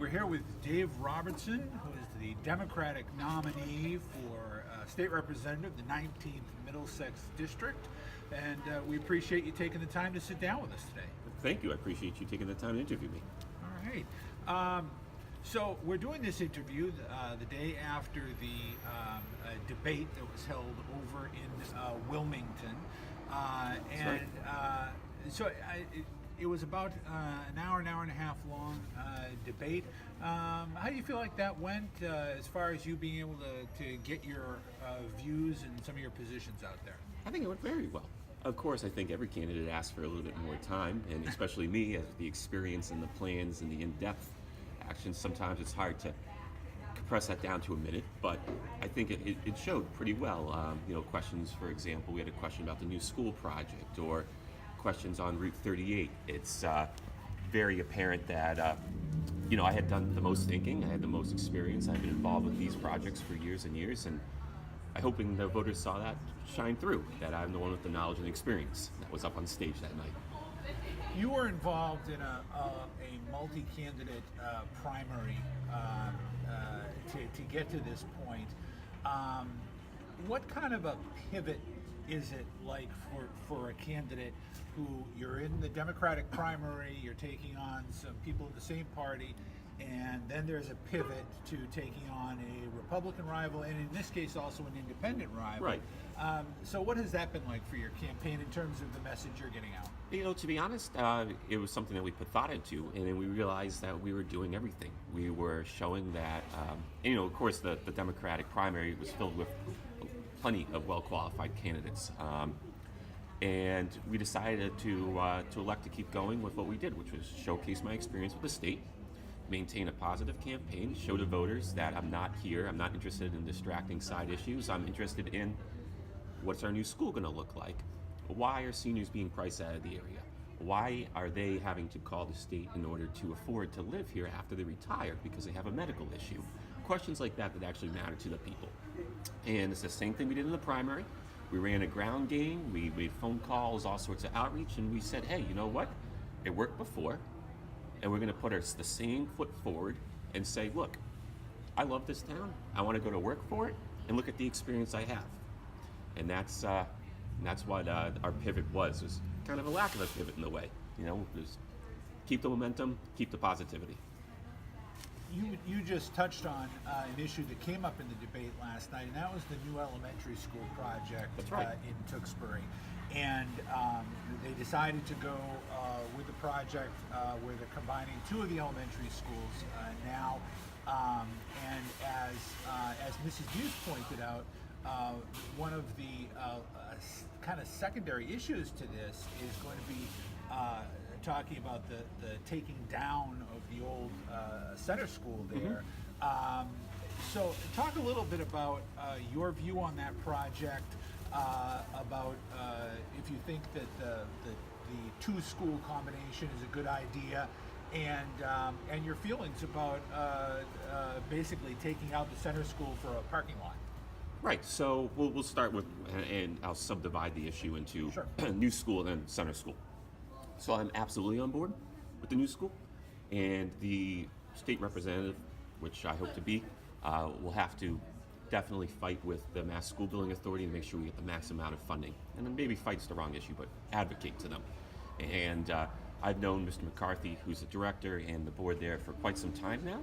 We're here with Dave Robertson, who is the Democratic nominee for State Representative, the 19th Middlesex District. And we appreciate you taking the time to sit down with us today. Thank you. I appreciate you taking the time to interview me. All right. So we're doing this interview the day after the debate that was held over in Wilmington. It was about an hour and a half long debate. How do you feel like that went as far as you being able to get your views and some of your positions out there? I think it went very well. Of course, I think every candidate asks for a little bit more time, and especially me, as the experience and the plans and the in-depth actions, sometimes it's hard to compress that down to a minute, but I think it showed pretty well. Questions, for example, we had a question about the new school project, or questions on Route 38. It's very apparent that I had done the most thinking, I had the most experience, I've been involved with these projects for years and years, and I'm hoping the voters saw that shine through, that I'm the one with the knowledge and experience that was up on stage that night. You were involved in a multi-candidate primary to get to this point. What kind of a pivot is it like for a candidate who you're in the Democratic primary, you're taking on some people in the same party, and then there's a pivot to taking on a Republican rival, and in this case also an independent rival. Right. So what has that been like for your campaign in terms of the message you're getting out? To be honest, it was something that we put thought into, and then we realized that we were doing everything. We were showing that, of course, the Democratic primary was filled with plenty of well-qualified candidates. And we decided to elect to keep going with what we did, which was showcase my experience with the state, maintain a positive campaign, show the voters that I'm not interested in distracting side issues. I'm interested in what's our new school going to look like? Why are seniors being priced out of the area? Why are they having to call the state in order to afford to live here after they retire because they have a medical issue? Questions like that actually matter to the people. And it's the same thing we did in the primary. We ran a ground game, we made phone calls, all sorts of outreach, and we said, hey, you know what? It worked before, and we're going to put the same foot forward and say, look, I love this town, I want to go to work for it, and look at the experience I have. And that's what our pivot was kind of a lack of a pivot in a way. Just keep the momentum, keep the positivity. You just touched on an issue that came up in the debate last night, and that was the new elementary school project. That's right. In Tewksbury. And they decided to go with the project where they're combining two of the elementary schools now. And as Mrs. Hughes pointed out, one of the kind of secondary issues to this is going to be talking about the taking down of the old center school there. Mm-hmm. So talk a little bit about your view on that project, about if you think that the two school combination is a good idea, and your feelings about basically taking out the center school for a parking lot. Right, so we'll start with, and I'll subdivide the issue into Sure. New school and then center school. So I'm absolutely on board with the new school, and the state representative, which I hope to be, will have to definitely fight with the Mass School Building Authority to make sure we get the max amount of funding. And then maybe fight's the wrong issue, but advocate to them. And I've known Mr. McCarthy, who's the director, and the board there for quite some time now,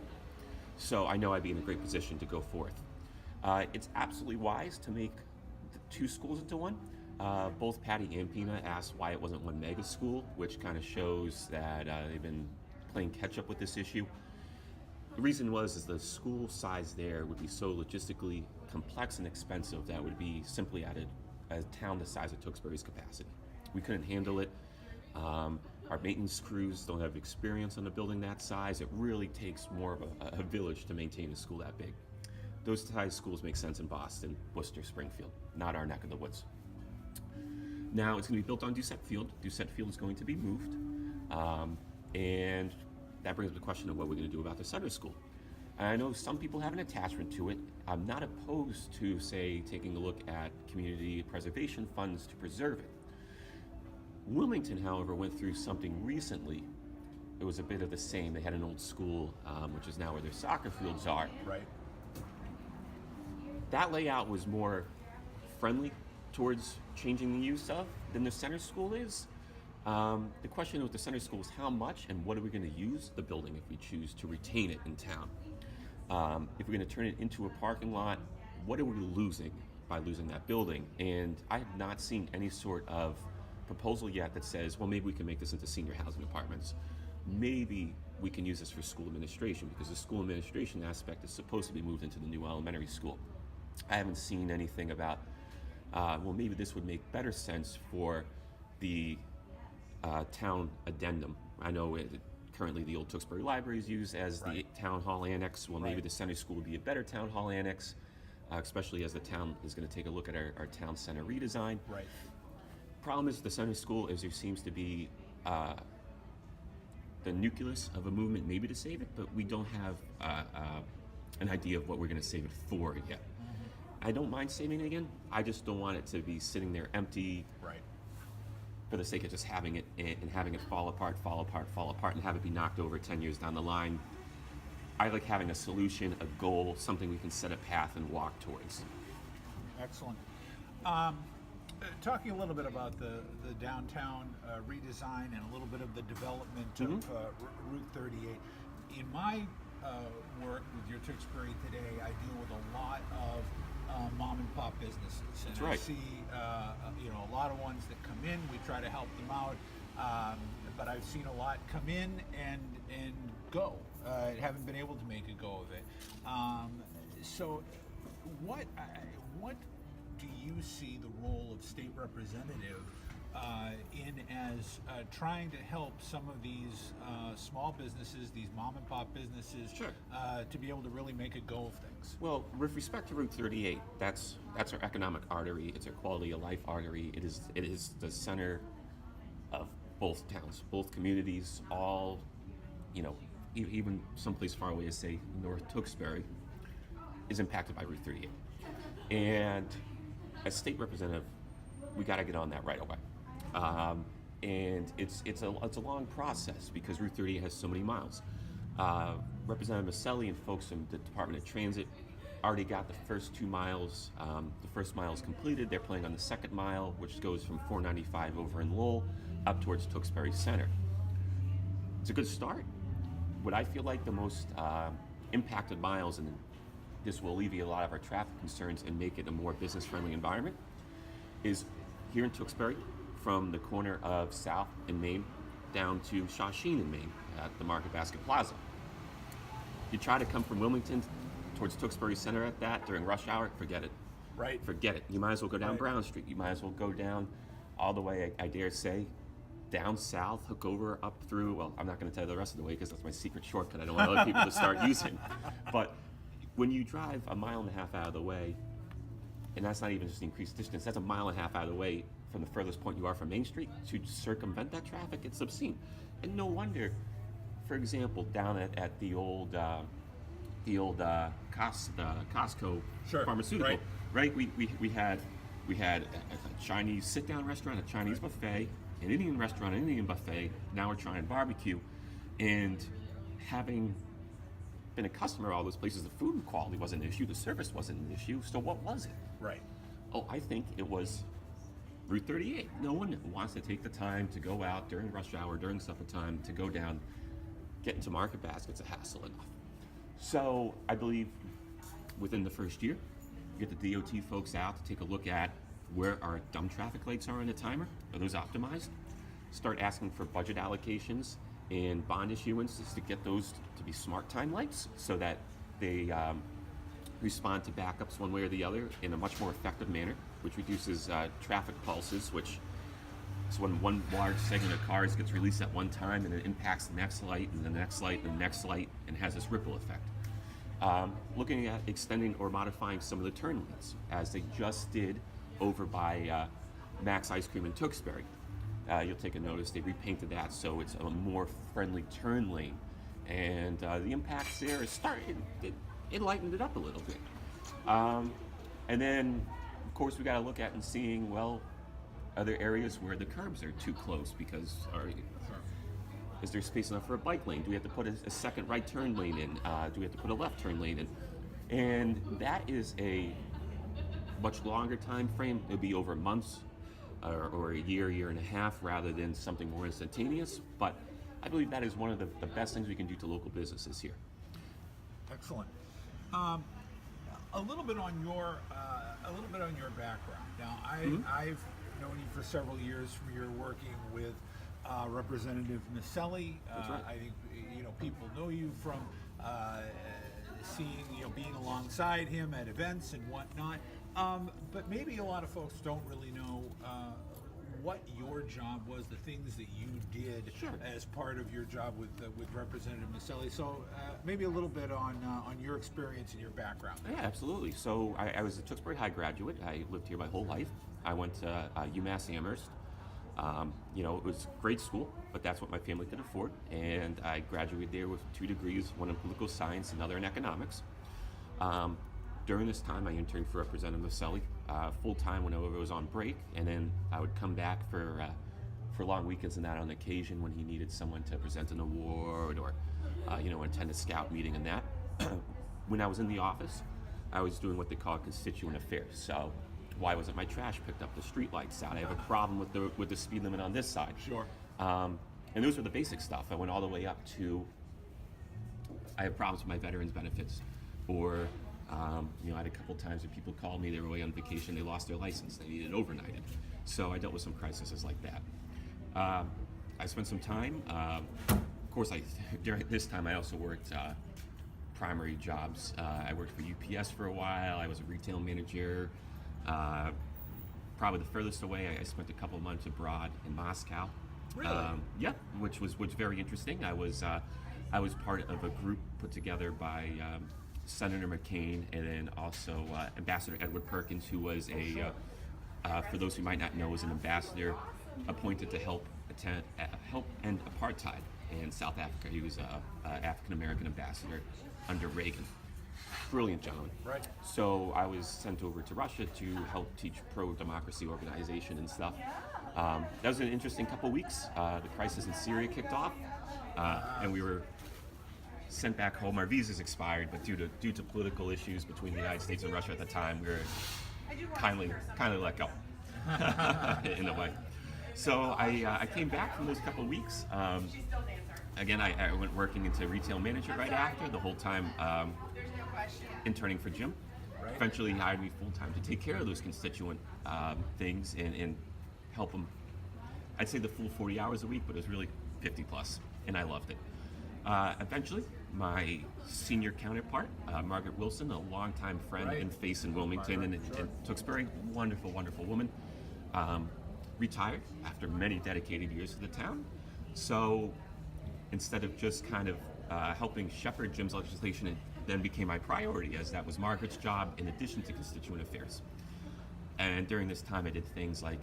so I know I'd be in a great position to go forth. It's absolutely wise to make the two schools into one. Both Patty and Pina asked why it wasn't one mega school, which kind of shows that they've been playing catch up with this issue. The reason is the school size there would be so logistically complex and expensive that would be simply at a town the size of Tewksbury's capacity. We couldn't handle it. Our maintenance crews don't have experience on a building that size. It really takes more of a village to maintain a school that big. Those size schools make sense in Boston, Worcester, Springfield, not our neck of the woods. Now it's going to be built on Doucette Field. Doucette Field is going to be moved, and that brings up the question of what we're going to do about the center school. And I know some people have an attachment to it. I'm not opposed to, say, taking a look at community preservation funds to preserve it. Wilmington, however, went through something recently it was a bit of the same. They had an old school, which is now where their soccer fields are. Right. That layout was more friendly towards changing the use of than the center school is. The question with the center school is how much and what are we going to use the building if we choose to retain it in town? If we're going to turn it into a parking lot, what are we losing by losing that building? And I have not seen any sort of proposal yet that says, well, maybe we can make this into senior housing apartments. Maybe we can use this for school administration because the school administration aspect is supposed to be moved into the new elementary school. I haven't seen anything about, well, maybe this would make better sense for the town addendum. I know currently the old Tewksbury Library is used as the town hall annex. Well, maybe the center school would be a better town hall annex, especially as the town is going to take a look at our town center redesign. Right. Problem is the center school is there seems to be the nucleus of a movement maybe to save it, but we don't have an idea of what we're going to save it for yet. I don't mind saving it again. I just don't want it to be sitting there empty for the sake of just having it and having it fall apart, and have it be knocked over 10 years down the line. I like having a solution, a goal, something we can set a path and walk towards. Excellent. Talking a little bit about the downtown redesign and a little bit of the development of Route 38. In my work with your Tewksbury today, I deal with a lot of mom and pop businesses, and That's right. I see a lot of ones that come in. We try to help them out, but I've seen a lot come in and go. Haven't been able to make a go of it. So, what do you see the role of state representative in as trying to help some of these small businesses, these mom and pop businesses, to be able to really make a go of things? Well, with respect to Route 38, that's our economic artery. It's our quality of life artery. It is the center of both towns, both communities. All, even someplace far away as say North Tewksbury is impacted by Route 38. And as state representative, we got to get on that right away. And it's a long process because Route 38 has so many miles. Representative Maselli and folks from the Department of Transit already got the first 2 miles. The first mile is completed. They're planning on the second mile, which goes from 495 over in Lowell up towards Tewksbury Center. It's a good start. What I feel like the most impacted miles, and this will alleviate a lot of our traffic concerns and make it a more business-friendly environment, is here in Tewksbury, from the corner of South and Main down to Shawsheen in Maine at the Market Basket Plaza. You try to come from Wilmington towards Tewksbury Center at that during rush hour, forget it. Right. Forget it. You might as well go down Brown Street. You might as well go down all the way, I dare say, down south, hook over, up through, well, I'm not going to tell you the rest of the way because that's my secret shortcut I don't want other people to start using. But when you drive a mile and a half out of the way, and that's not even just the increased distance, that's a mile and a half out of the way from the furthest point you are from Main Street, to circumvent that traffic, it's obscene. And no wonder, for example, down at the old Costco pharmaceutical, right? We had a Chinese sit-down restaurant, a Chinese buffet, an Indian restaurant, an Indian buffet. Now we're trying barbecue, and having been a customer at all those places, the food quality wasn't an issue, the service wasn't an issue. So what was it? Right. Oh, I think it was Route 38. No one wants to take the time to go out during rush hour, during supper time, to go down, get into Market Basket's a hassle enough. So I believe within the first year, get the DOT folks out to take a look at where our dumb traffic lights are on the timer. Are those optimized? Start asking for budget allocations and bond issuances to get those to be smart time lights so that they respond to backups one way or the other in a much more effective manner, which reduces traffic pulses, which is when one large segment of cars gets released at one time and it impacts the next light and the next light and the next light and has this ripple effect. Looking at extending or modifying some of the turn lanes, as they just did over by Max Ice Cream in Tewksbury. You'll take a notice, they repainted that so it's a more friendly turn lane. And the impacts there is it lightened it up a little bit. And then, of course, we got to look at and seeing, well, other areas where the curbs are too close because Is there space enough for a bike lane? Do we have to put a second right turn lane in? Do we have to put a left turn lane in? And that is a much longer time frame. It'll be over months or a year and a half rather than something more instantaneous. But I believe that is one of the best things we can do to local businesses here. Excellent. A little bit on your background. Now, I've known you for several years from your working with Representative Maselli. That's right. I think people know you from seeing being alongside him at events and whatnot. But maybe a lot of folks don't really know what your job was, the things that you did Sure. as part of your job with Representative Maselli. So maybe a little bit on your experience and your background. Yeah, absolutely. So I was a Tewksbury High graduate. I lived here my whole life. I went to UMass Amherst. It was great school, but that's what my family could afford. And I graduated there with 2 degrees, one in political science, another in economics. During this time, I interned for Representative Maselli full-time whenever I was on break, and then I would come back for long weekends and that on occasion when he needed someone to present an award or, attend a scout meeting and that. When I was in the office, I was doing what they call constituent affairs. So why wasn't my trash picked up? The street lights out. I have a problem with the speed limit on this side. Sure. And those were the basic stuff. I went all the way up to I have problems with my veterans benefits, or I had a couple times when people called me, they were away on vacation, they lost their license, they needed overnighted. So I dealt with some crises like that. I spent some time, of course, during this time I also worked primary jobs. I worked for UPS for a while. I was a retail manager. Probably the furthest away, I spent a couple months abroad in Moscow. Really? Yeah, which was very interesting. I was part of a group put together by Senator McCain and then also Ambassador Edward Perkins, who was for those who might not know, was an ambassador appointed to help end apartheid in South Africa. He was an African American ambassador under Reagan. Brilliant gentleman. Right. So I was sent over to Russia to help teach pro-democracy organization and stuff. That was an interesting couple weeks. The crisis in Syria kicked off, and we were sent back home. Our visas expired, but due to political issues between the United States and Russia at the time, we were kindly let go in a way. So I came back from those couple of weeks. Again, I went working into retail manager right after, the whole time interning for Jim. Right. Eventually he hired me full-time to take care of those constituent things and help them. I'd say the full 40 hours a week, but it was really 50 plus, and I loved it. Eventually, my senior counterpart, Margaret Wilson, a longtime friend Right. and face in Wilmington and Tewksbury, wonderful, wonderful woman, retired after many dedicated years to the town. So instead of just kind of helping shepherd Jim's legislation, it then became my priority, as that was Margaret's job in addition to constituent affairs. And during this time, I did things like,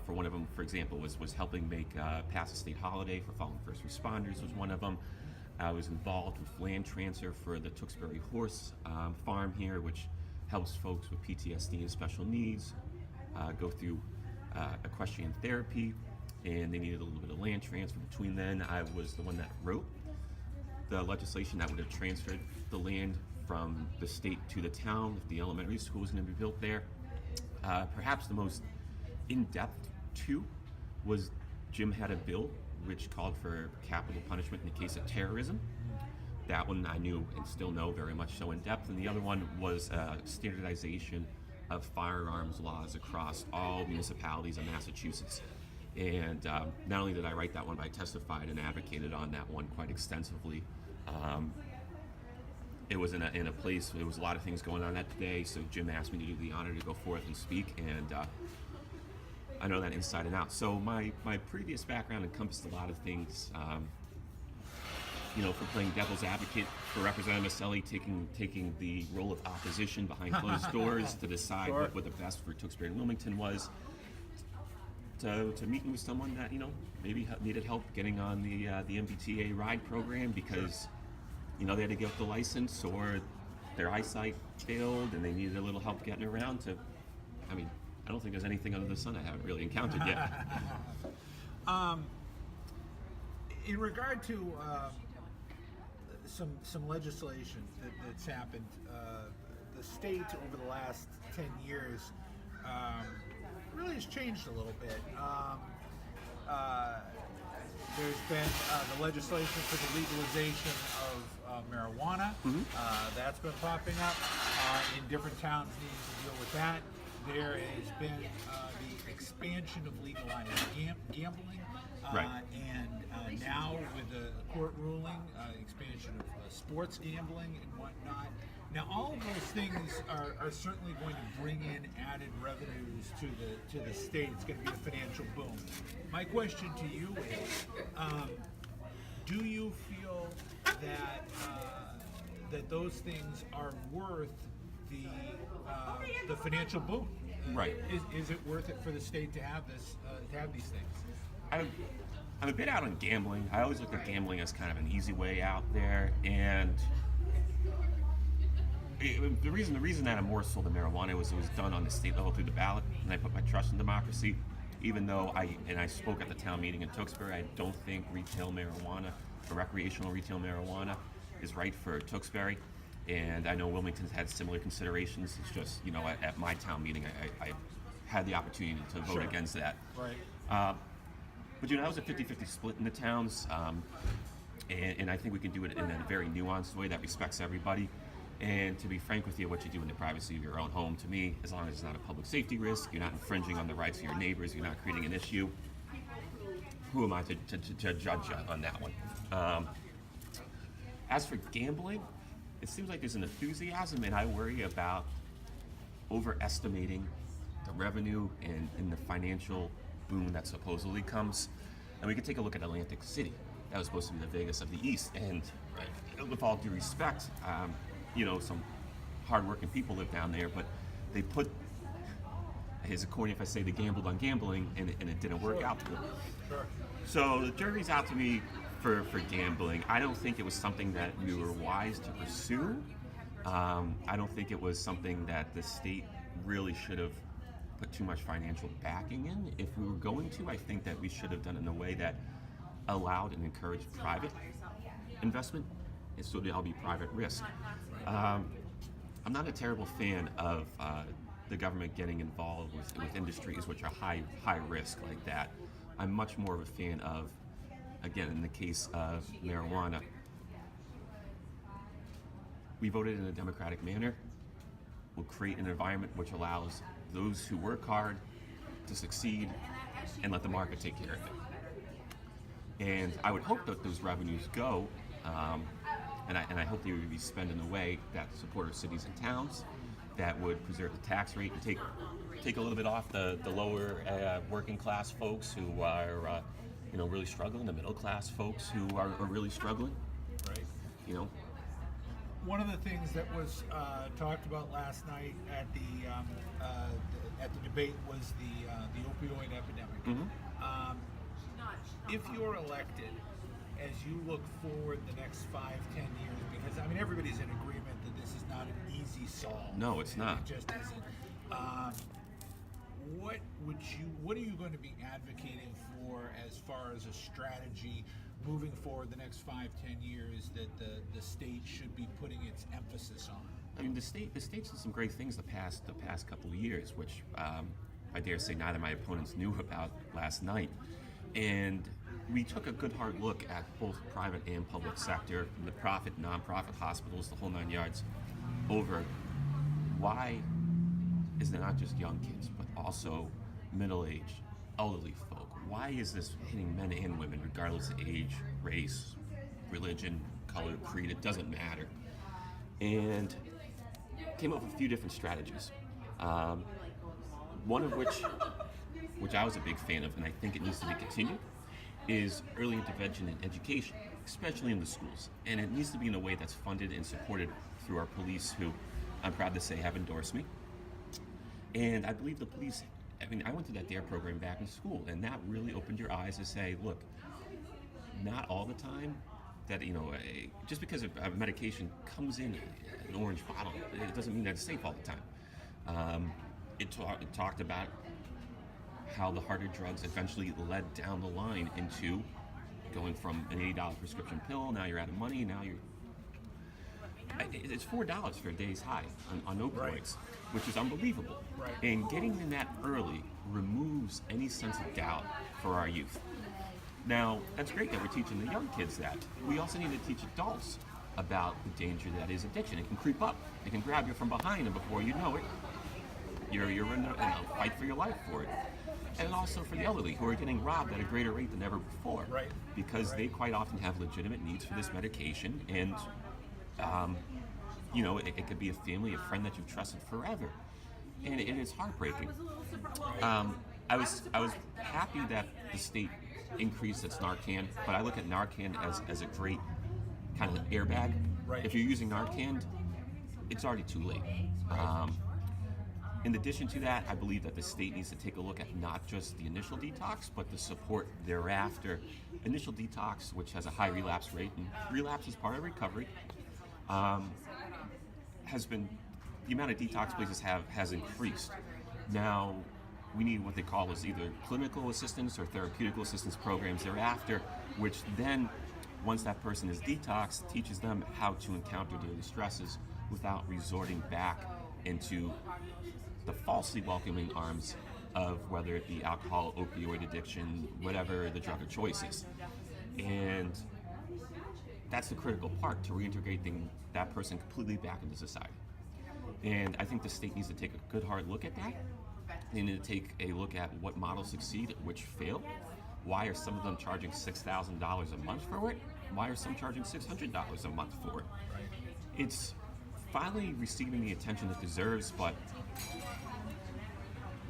for one of them, for example, was helping pass a state holiday for fallen first responders was one of them. I was involved with land transfer for the Tewksbury horse farm here, which helps folks with PTSD and special needs go through equestrian therapy, and they needed a little bit of land transfer between then. I was the one that wrote the legislation that would have transferred the land from the state to the town if the elementary school was going to be built there. Perhaps the most in-depth too was Jim had a bill which called for capital punishment in the case of terrorism. That one I knew and still know very much so in depth, and the other one was standardization of firearms laws across all municipalities in Massachusetts. And not only did I write that one, but I testified and advocated on that one quite extensively. It was in a place, there was a lot of things going on that day, so Jim asked me to do the honor to go forth and speak, and I know that inside and out. So my previous background encompassed a lot of things, from playing devil's advocate for Representative Maselli, taking the role of opposition behind closed doors to decide Sure. what the best for Tewksbury and Wilmington was, to meeting with someone that maybe needed help getting on the MBTA ride program because they had to get the license or their eyesight failed and they needed a little help getting around to. I don't think there's anything under the sun I haven't really encountered yet. in regard to some legislation that's happened, the state over the last 10 years really has changed a little bit. There's been the legislation for the legalization of marijuana. That's been popping up in different towns needing to deal with that. There has been the expansion of legalized gambling. Right. And now with the court ruling, expansion of sports gambling and whatnot. Now, all of those things are certainly going to bring in added revenues to the state. It's going to be a financial boom. My question to you is, do you feel that that those things are worth the financial boom? Right. Is it worth it for the state to have this to have these things? I'm a bit out on gambling. I always look at gambling as kind of an easy way out there, and the reason that I'm more sold to marijuana was it was done on the state level through the ballot, and I put my trust in democracy. Even though I spoke at the town meeting in Tewksbury, I don't think retail marijuana or recreational retail marijuana is right for Tewksbury, and I know Wilmington's had similar considerations. It's just, at my town meeting, I had the opportunity to vote Sure. against that. Right. But that was a 50-50 split in the towns, and I think we can do it in a very nuanced way that respects everybody. And to be frank with you, what you do in the privacy of your own home, to me, as long as it's not a public safety risk, you're not infringing on the rights of your neighbors, you're not creating an issue, who am I to judge you on that one? As for gambling, it seems like there's an enthusiasm, and I worry about overestimating the revenue and the financial boom that supposedly comes. And we could take a look at Atlantic City. That was supposed to be the Vegas of the East, and with all due respect, some hardworking people live down there, but they put, it's according if I say they gambled on gambling, and it didn't work out for them. Sure. So the jury's out to me for gambling. I don't think it was something that we were wise to pursue. I don't think it was something that the state really should have put too much financial backing in. If we were going to, I think that we should have done it in a way that allowed and encouraged private investment, and so there'll be private risk. I'm not a terrible fan of the government getting involved with industries which are high risk like that. I'm much more of a fan of, again, in the case of marijuana, we voted in a democratic manner. We'll create an environment which allows those who work hard to succeed and let the market take care of it. And I would hope that those revenues go, and I hope they would be spent in a way that support our cities and towns, that would preserve the tax rate and take a little bit off the lower working class folks who are really struggling, the middle class folks who are really struggling. Right. One of the things that was talked about last night at the debate was the opioid epidemic. Mm-hmm. If you're elected, as you look forward the next 5-10 years, because everybody's in agreement that this is not an easy solve. No, it's not. It just isn't. What are you going to be advocating for as far as a strategy moving forward the next 5-10 years that the state should be putting its emphasis on? The state's done some great things the past couple of years, which I dare say neither of my opponents knew about last night. And we took a good hard look at both private and public sector, the profit, non-profit hospitals, the whole 9 yards, over why is it not just young kids, but also middle-aged, elderly folk? Why is this hitting men and women, regardless of age, race, religion, color, creed? It doesn't matter. And came up with a few different strategies. One of which I was a big fan of, and I think it needs to be continued, is early intervention in education, especially in the schools. And it needs to be in a way that's funded and supported through our police, who I'm proud to say have endorsed me. And I believe the police, I went to that DARE program back in school, and that really opened your eyes to say, look, not all the time that, just because a medication comes in an orange bottle, it doesn't mean that it's safe all the time. It talked about how the harder drugs eventually led down the line into going from an $80 prescription pill, now you're out of money, now it's $4 for a day's high on opioids, Right. which is unbelievable. Right. And getting in that early removes any sense of doubt for our youth. Now, that's great that we're teaching the young kids that. We also need to teach adults about the danger that is addiction. It can creep up. It can grab you from behind, and before you know it, you're in a fight for your life for it. And also for the elderly who are getting robbed at a greater rate than ever before. Right. Because they quite often have legitimate needs for this medication, and it could be a family, a friend that you've trusted forever, and it's heartbreaking. I was happy that the state increased its Narcan, but I look at Narcan as a great kind of airbag. Right. If you're using Narcan, it's already too late. In addition to that, I believe that the state needs to take a look at not just the initial detox, but the support thereafter. Initial detox, which has a high relapse rate, and relapse is part of recovery, the amount of detox places has increased. Now, we need what they call is either clinical assistance or therapeutical assistance programs thereafter, which then, once that person is detoxed, teaches them how to encounter daily stresses without resorting back into the falsely welcoming arms of whether it be alcohol, opioid addiction, whatever the drug of choice is. And that's the critical part, to reintegrating that person completely back into society. And I think the state needs to take a good hard look at that. They need to take a look at what models succeed, which fail. Why are some of them charging $6,000 a month for it? Why are some charging $600 a month for it? It's finally receiving the attention it deserves, but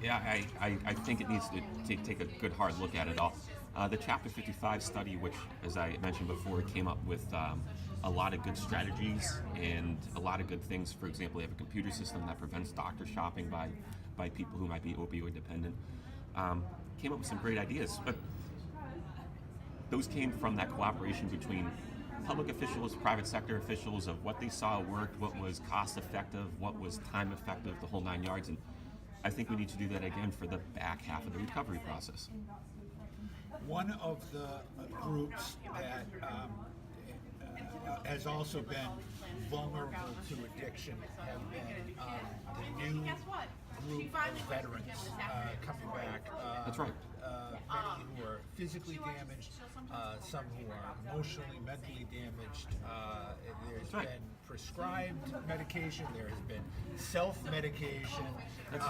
yeah, I think it needs to take a good hard look at it all. The Chapter 55 study, which, as I mentioned before, came up with a lot of good strategies and a lot of good things. For example, they have a computer system that prevents doctor shopping by people who might be opioid dependent. Came up with some great ideas, but those came from that cooperation between public officials, private sector officials, of what they saw worked, what was cost effective, what was time effective, the whole 9 yards. And I think we need to do that again for the back half of the recovery process. One of the groups that has also been vulnerable to addiction have been the new group of veterans coming back. That's right. Many who are physically damaged, some who are emotionally, mentally damaged. There's right. been prescribed medication. There has been self-medication. And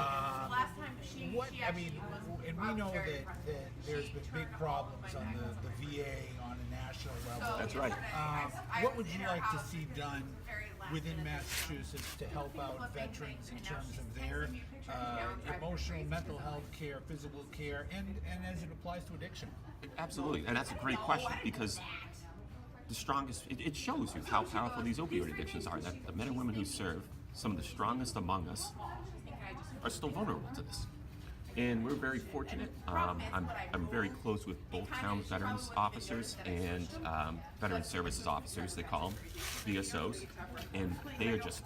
we know that there's been big problems on the VA on a national level. That's right. What would you like to see done within Massachusetts to help out veterans in terms of their emotional, mental health care, physical care, and as it applies to addiction? Absolutely, and that's a great question, because the strongest, it shows you how powerful these opioid addictions are, that the men and women who serve, some of the strongest among us, are still vulnerable to this. And we're very fortunate. I'm very close with both town veterans officers and veteran services officers, they call them, VSOs, and they are just,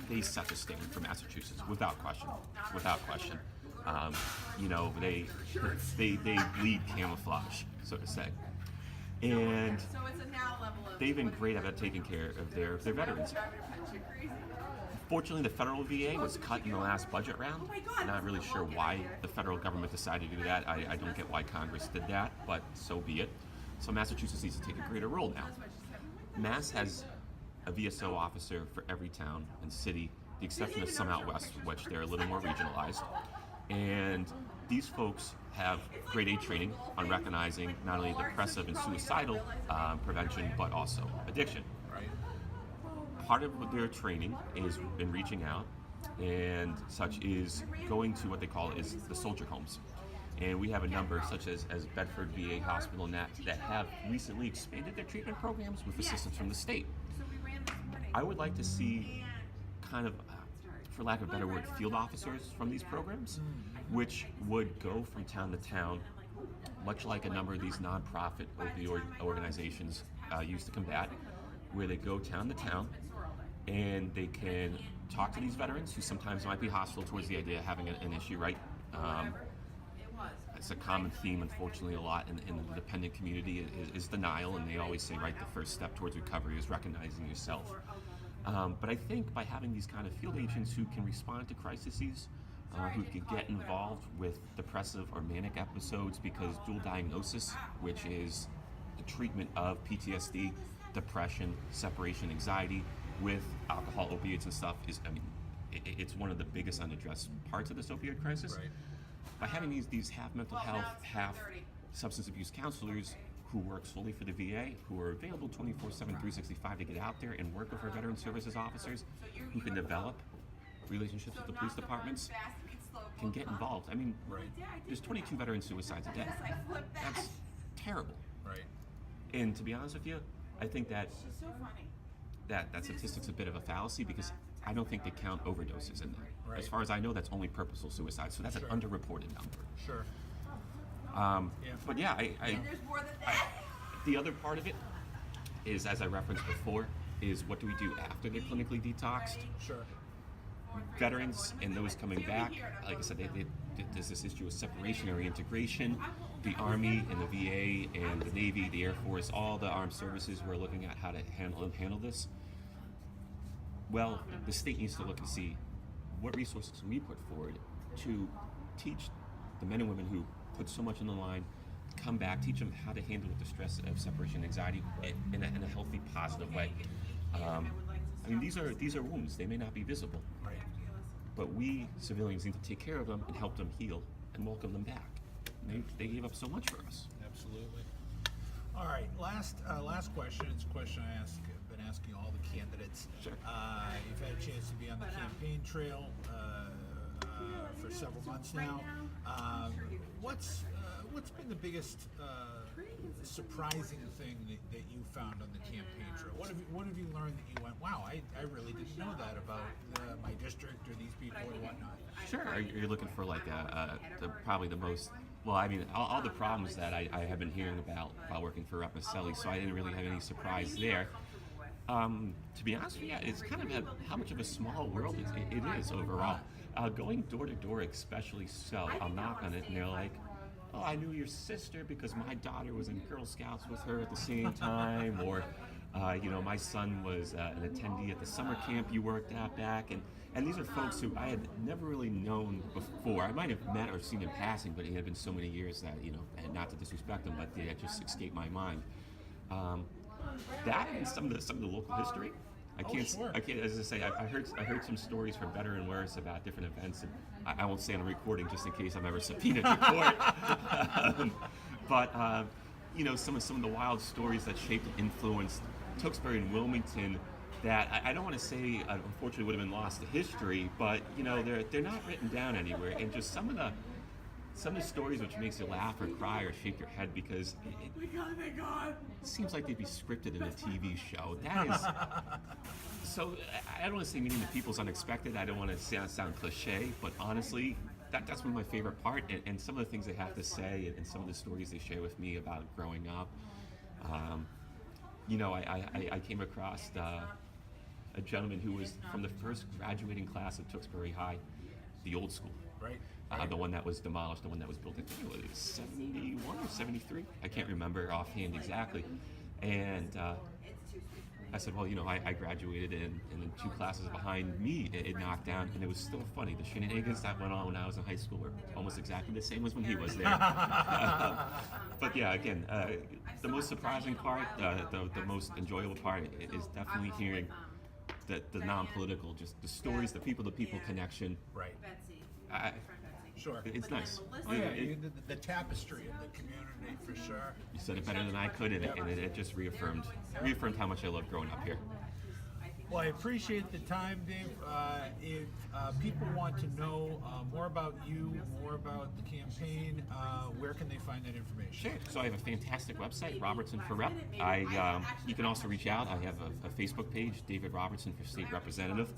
they set the standard for Massachusetts without question. They lead camouflage, so to say, and they've been great about taking care of their veterans. Fortunately, the federal VA was cut in the last budget round. I'm not really sure why the federal government decided to do that. I don't get why Congress did that, but so be it. So Massachusetts needs to take a greater role now. Mass has a VSO officer for every town and city, the exception of some out west, which they're a little more regionalized. And these folks have grade A training on recognizing not only depressive and suicidal prevention, but also addiction. Part of their training is in reaching out and such is going to what they call is the soldier homes. And we have a number such as Bedford VA Hospital and that have recently expanded their treatment programs with assistance from the state. I would like to see kind of, for lack of a better word, field officers from these programs, which would go from town to town, much like a number of these nonprofit opioid organizations used to combat, where they go town to town and they can talk to these veterans who sometimes might be hostile towards the idea of having an issue, right? it's a common theme, unfortunately, a lot in the dependent community is denial, and they always say, right, the first step towards recovery is recognizing yourself. But I think by having these kind of field agents who can respond to crises, who can get involved with depressive or manic episodes, because dual diagnosis, which is the treatment of PTSD, depression, separation anxiety with alcohol, opiates, and stuff, is, I mean, it's one of the biggest unaddressed parts of this opioid crisis. Right. By having these half mental health, half substance abuse counselors who work solely for the VA, who are available 24/7, 365 to get out there and work with our veteran services officers, who can develop relationships with the police departments, can get involved. I mean, there's 22 veteran suicides a day. That's terrible. Right. And to be honest with you, I think that statistic's a bit of a fallacy, because I don't think they count overdoses in there. Right. As far as I know, that's only purposeful suicide, so that's an underreported number. Sure. But yeah, the other part of it is, as I referenced before, is what do we do after they're clinically detoxed? Sure. Veterans and those coming back, like I said, there's this issue of separation or reintegration. The Army and the VA and the Navy, the Air Force, all the armed services, we're looking at how to handle this. Well, the state needs to look and see what resources can we put forward to teach the men and women who put so much on the line, come back, teach them how to handle the stress of separation anxiety in a healthy, positive way. I mean, these are wounds. They may not be visible, Right. but we civilians need to take care of them and help them heal and welcome them back. They gave up so much for us. Absolutely. All right. Last question. It's a question I've been asking all the candidates. Sure. You've had a chance to be on the campaign trail for several months now. What's been the biggest surprising thing that you found on the campaign trail? What have you learned that you went, wow, I really didn't know that about my district or these people or whatnot? Sure. Are you looking for like probably the most? Well, I mean, all the problems that I have been hearing about while working for Rep. Maselli, so I didn't really have any surprise there. To be honest with you, it's kind of how much of a small world it is overall. Going door to door, especially so, I'll knock on it and they're like, oh, I knew your sister because my daughter was in Girl Scouts with her at the same time, or my son was an attendee at the summer camp you worked at back, and these are folks who I had never really known before. I might have met or seen in passing, but it had been so many years that, and not to disrespect them, but they had just escaped my mind. That and some of the local history. I can't. As I say, I heard some stories for better and worse about different events, and I won't say on a recording just in case I'm ever subpoenaed to court. But some of the wild stories that shaped and influenced Tewksbury and Wilmington that I don't want to say unfortunately would have been lost to history, but they're not written down anywhere, and just some of the stories which makes you laugh or cry or shake your head, because it seems like they'd be scripted in a TV show. That is so. I don't want to say meeting the people's unexpected. I don't want to sound cliche, but honestly, that's one of my favorite part. And some of the things they have to say, and some of the stories they share with me about growing up. I came across a gentleman who was from the first graduating class of Tewksbury High, the old school. Right. The one that was demolished, the one that was built, I think it was 71 or 73. I can't remember offhand exactly. And I said, well, I graduated and then 2 classes behind me, it knocked down, and it was still funny. The shenanigans that went on when I was in high school were almost exactly the same as when he was there. But yeah, again, the most surprising part, the most enjoyable part is definitely hearing the non-political, just the stories, the people-to-people connection. Right. Sure. It's nice. Oh, yeah, the tapestry of the community, for sure. You said it better than I could, and it just reaffirmed how much I loved growing up here. Well, I appreciate the time, Dave. If people want to know more about you, more about the campaign, where can they find that information? Sure. So I have a fantastic website, Robertson for Rep. You can also reach out. I have a Facebook page, David Robertson for State Representative.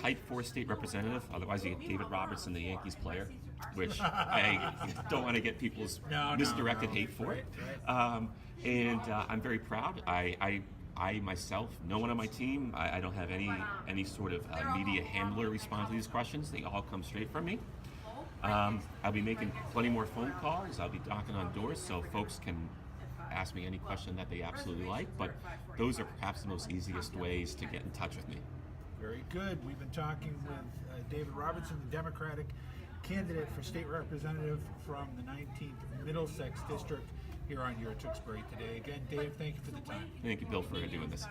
Type for State Representative. Otherwise, you get David Robertson, the Yankees player, which I don't want to get people's misdirected hate for. Right. And I'm very proud. I myself, no one on my team, I don't have any sort of media handler respond to these questions. They all come straight from me. I'll be making plenty more phone calls. I'll be knocking on doors so folks can ask me any question that they absolutely like, but those are perhaps the most easiest ways to get in touch with me. Very good. We've been talking with David Robertson, the Democratic candidate for state representative from the 19th Middlesex District here on Your Tewksbury Today. Again, Dave, thank you for the time. Thank you, Bill, for doing this.